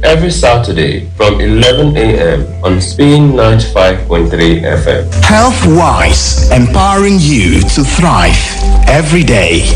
every Saturday from 11 a.m. on Spin 95.3 FM. Health-wise, empowering you to thrive every day.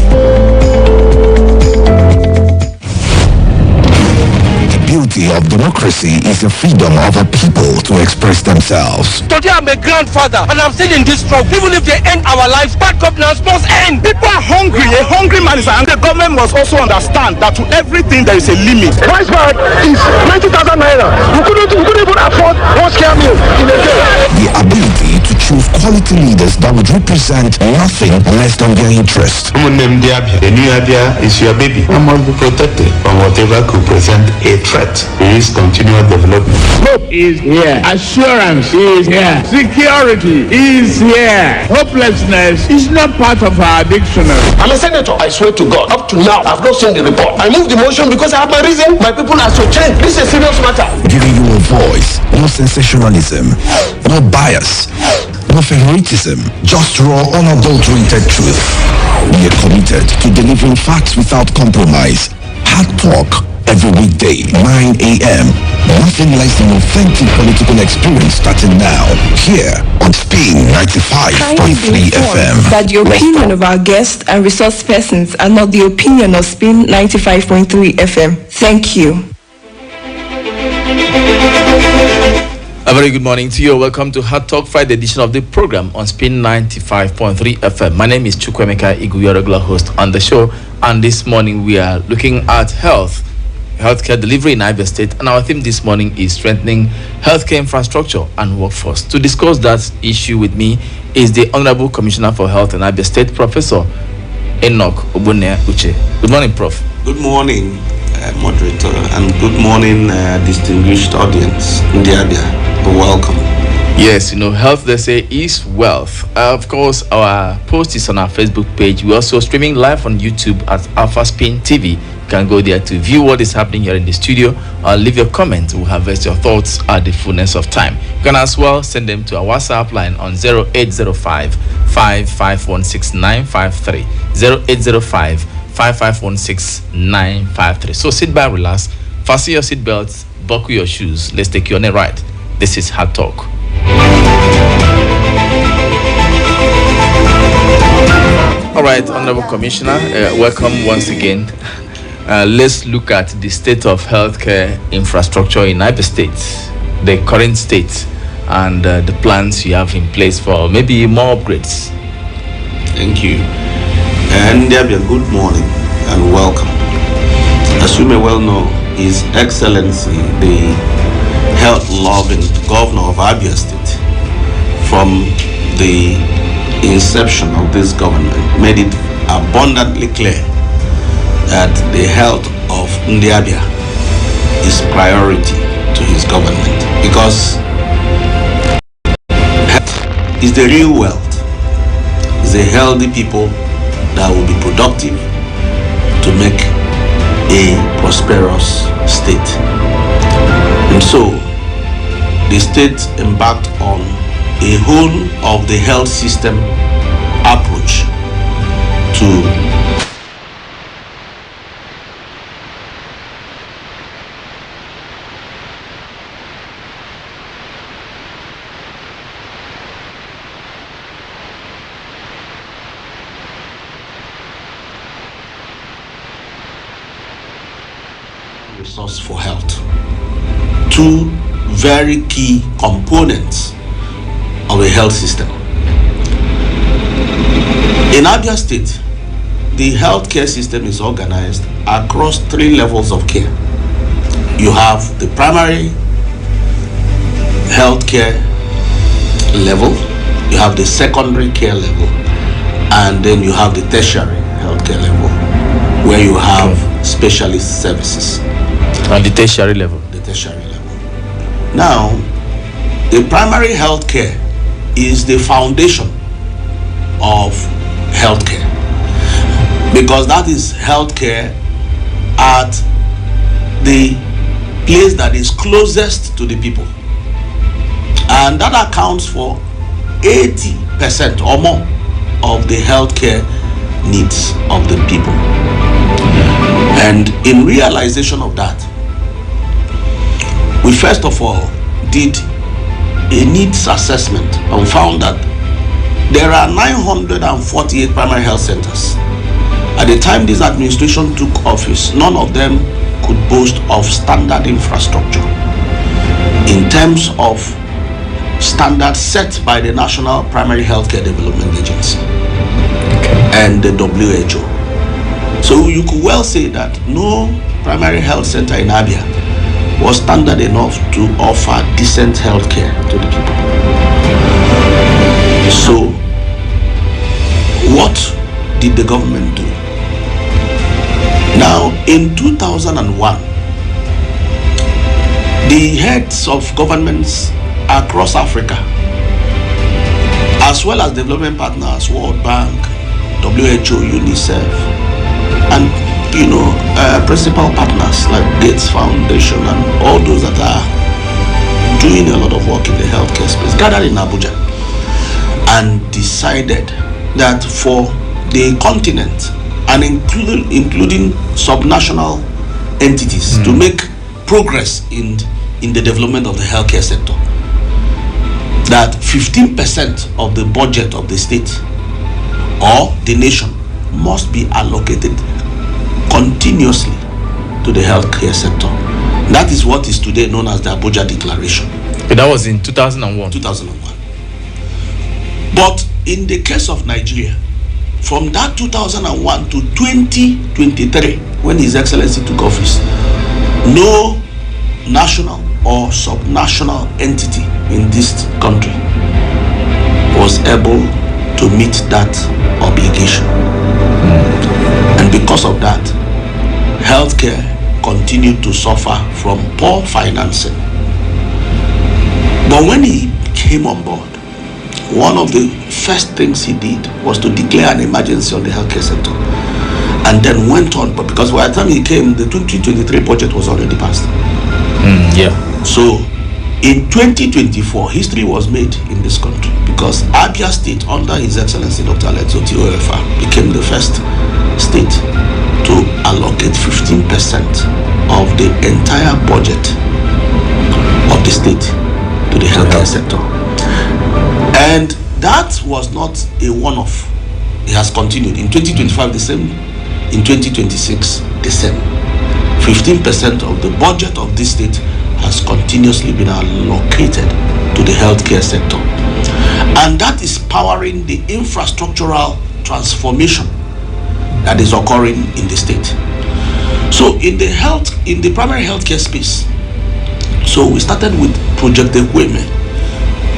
The beauty of democracy is the freedom of a people to express themselves. Today I'm a grandfather and I'm still in this struggle. Even if they end our lives, bad governance must end. People are hungry. A hungry man is angry. The government must also understand that to everything there is a limit. Rice bag is 90,000 naira. We couldn't even afford one scare meal in a day. The ability to choose quality leaders that would represent nothing less than their interest. The new Abia is your baby. I must be protected from whatever could present a threat. There is continual development. Hope is here. Assurance is here. Security is here. Hopelessness is not part of our dictionary. I'm a senator. I swear to God, up to now, I've not seen the report. I moved the motion because I have my reason. My people are so changed. This is a serious matter. Giving you a voice, no sensationalism, no bias, no favoritism, just raw, unadulterated truth. We are committed to delivering facts without compromise. Hard talk every weekday, 9 a.m. Nothing less than authentic political experience starting now. Here on Spin 95.3 FM. That the opinion of our guests and resource persons are not the opinion of Spin 95.3 FM. Thank you. A very good morning to you. Welcome to Hard Talk Friday edition of the program on Spin 95.3 FM. My name is Chukwuemeka Igu, your regular host on the show. And this morning we are looking at healthcare delivery in Abia State, and our theme this morning is strengthening healthcare infrastructure and workforce. To discuss that issue with me is the Honorable Commissioner for Health in Abia State, Professor Enoch Ogbonnaya Uche. Good morning, Prof. Good morning, moderator, and good morning, distinguished audience in the Abia. Welcome. Yes, health, they say, is wealth. Of course, our post is on our Facebook page. We're also streaming live on YouTube at alphaspintv. You can go there to view what is happening here in the studio or leave your comment. We'll harvest your thoughts at the fullness of time. You can as well send them to our WhatsApp line on 0805 5516953. 0805 5516953. So sit back, relax, fasten your seatbelts, buckle your shoes. Let's take you on a ride. This is Hard Talk. All right, Honorable Commissioner, welcome once again. Let's look at the state of healthcare infrastructure in Abia State, the current state, and the plans you have in place for maybe more upgrades. Thank you. And Abia, good morning and welcome. As you may well know, His Excellency, the health-loving Governor of Abia State, from the inception of this government, made it abundantly clear that the health of Abia is priority to his government, because health is the real wealth. It's the healthy people that will be productive to make a prosperous state. And so the state embarked on a whole of the health system approach to resource for health. Two very key components of a health system. In Abia State, the healthcare system is organized across 3 levels of care. You have the primary healthcare level, you have the secondary care level, and then you have the tertiary healthcare level, where you have specialist services. And the tertiary level? The tertiary level. Now, the primary healthcare is the foundation of healthcare, because that is healthcare at the place that is closest to the people, and that accounts for 80% or more of the healthcare needs of the people. And in realization of that, we first of all did a needs assessment and found that there are 948 primary health centers. At the time this administration took office, none of them could boast of standard infrastructure in terms of standards set by the National Primary Healthcare Development Agency and the WHO. So you could well say that no primary health center in Abia was standard enough to offer decent health care to the people. So what did the government do? Now, in 2001, the heads of governments across Africa, as well as development partners, World Bank, WHO, UNICEF, and principal partners like Gates Foundation and all those that are doing a lot of work in the healthcare space, gathered in Abuja and decided that for the continent and including subnational entities to make progress in the development of the healthcare sector, that 15% of the budget of the state or the nation must be allocated continuously to the healthcare sector. That is what is today known as the Abuja Declaration. Okay, that was in 2001. 2001. But in the case of Nigeria, from that 2001 to 2023, when His Excellency took office, no national or subnational entity in this country was able to meet that obligation. And because of that, healthcare continued to suffer from poor financing. But when he came on board, one of the first things he did was to declare an emergency on the healthcare sector, and then went on. But because by the time he came, the 2023 budget was already passed. So in 2024, history was made in this country because Abia State, under His Excellency Dr. Alexoti Oefa, became the first state to allocate 15% of the entire budget of the state to the healthcare sector. And that was not a one-off. It has continued. In 2025, the same. In 2026, the same. 15% of the budget of this state has continuously been allocated to the healthcare sector. And that is powering the infrastructural transformation that is occurring in the state. So in the primary healthcare space, so we started with Project Chukwuemeka,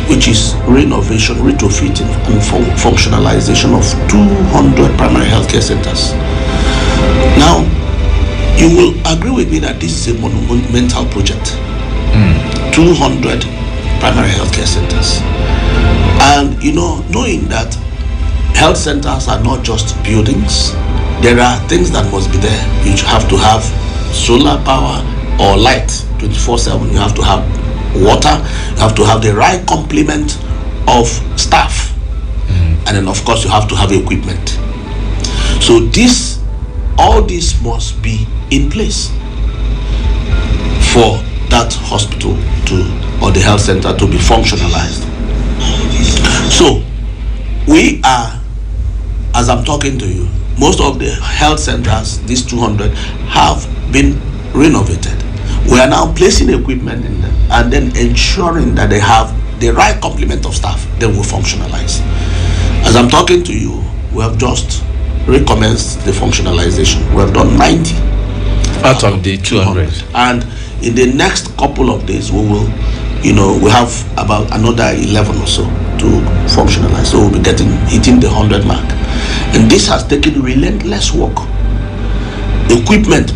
which is renovation, retrofitting, and functionalization of 200 primary healthcare centers. Now, you will agree with me that this is a monumental project. 200 primary healthcare centers. And knowing that health centers are not just buildings, there are things that must be there. You have to have solar power or light 24/7. You have to have water. You have to have the right complement of staff, and then of course you have to have equipment. So all this must be in place for that hospital or the health center to be functionalized. So we are, as I'm talking to you, most of the health centers, these 200, have been renovated. We are now placing equipment in them and then ensuring that they have the right complement of staff. Then we functionalize. As I'm talking to you, we have just recommenced the functionalization. We have done 90 out of the 200. And in the next couple of days, we will, we have about another 11 or so to functionalize. So we'll be hitting the 100 mark. And this has taken relentless work. Equipment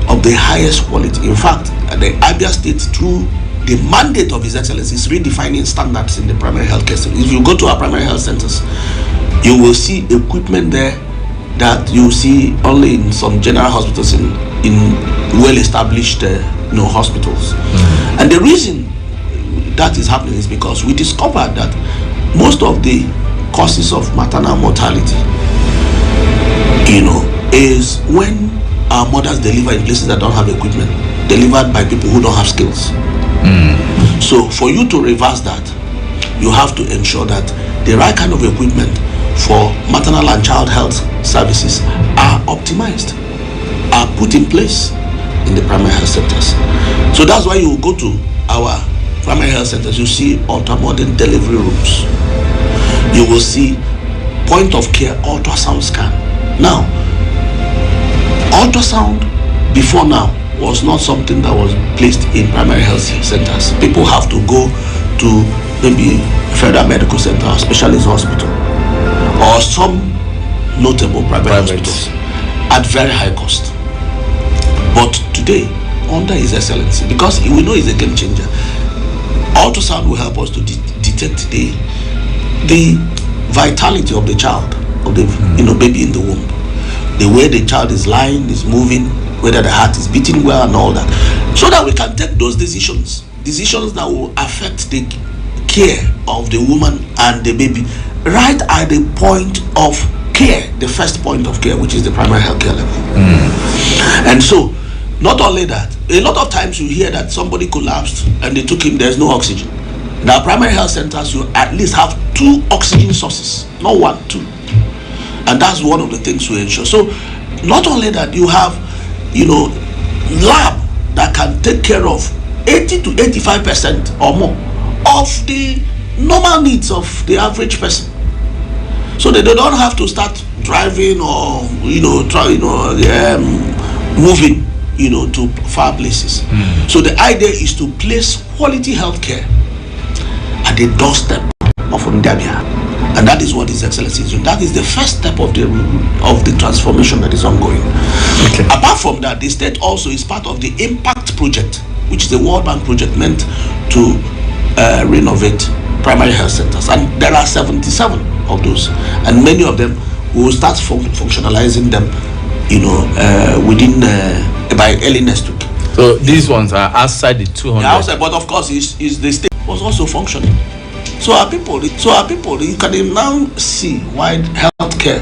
of the highest quality. In fact, the Abia State, through the mandate of His Excellency, is redefining standards in the primary healthcare center. If you go to our primary health centers, you will see equipment there that you see only in some general hospitals in well-established hospitals. And the reason that is happening is because we discovered that most of the causes of maternal mortality, is when our mothers deliver in places that don't have equipment, delivered by people who don't have skills. So for you to reverse that, you have to ensure that the right kind of equipment for maternal and child health services are optimized, are put in place in the primary health centers. So that's why you go to our primary health centers, you see ultra-modern delivery rooms. You will see point of care ultrasound scan. Now, ultrasound before now was not something that was placed in primary health centers. People have to go to maybe Federal Medical Center or Specialist Hospital or some notable private hospitals at very high cost. But today, under His Excellency, because we know he's a game changer, ultrasound will help us to detect the vitality of the child, of the baby in the womb, the way the child is lying, is moving, whether the heart is beating well and all that, so that we can take those decisions that will affect the care of the woman and the baby right at the point of care, the first point of care, which is the primary health care level. And so, not only that, a lot of times you hear that somebody collapsed and they took him, there's no oxygen. Now, primary health centers, you at least have 2 oxygen sources, not 1, 2. And that's one of the things we ensure. So, not only that, you have, lab that can take care of 80 to 85% or more of the normal needs of the average person. So they don't have to start driving or, moving, to far places. So the idea is to place quality healthcare at the doorstep of Ndabia. And that is what His Excellency is doing. That is the first step of the transformation that is ongoing. Okay. Apart from that, the state also is part of the Impact Project, which is the World Bank project meant to renovate primary health centers. And there are 77 of those. And many of them will start functionalizing them, within by early next week. So these ones are outside the 200. Yeah, outside, but of course, is the state was also functioning. So our people, you can now see why healthcare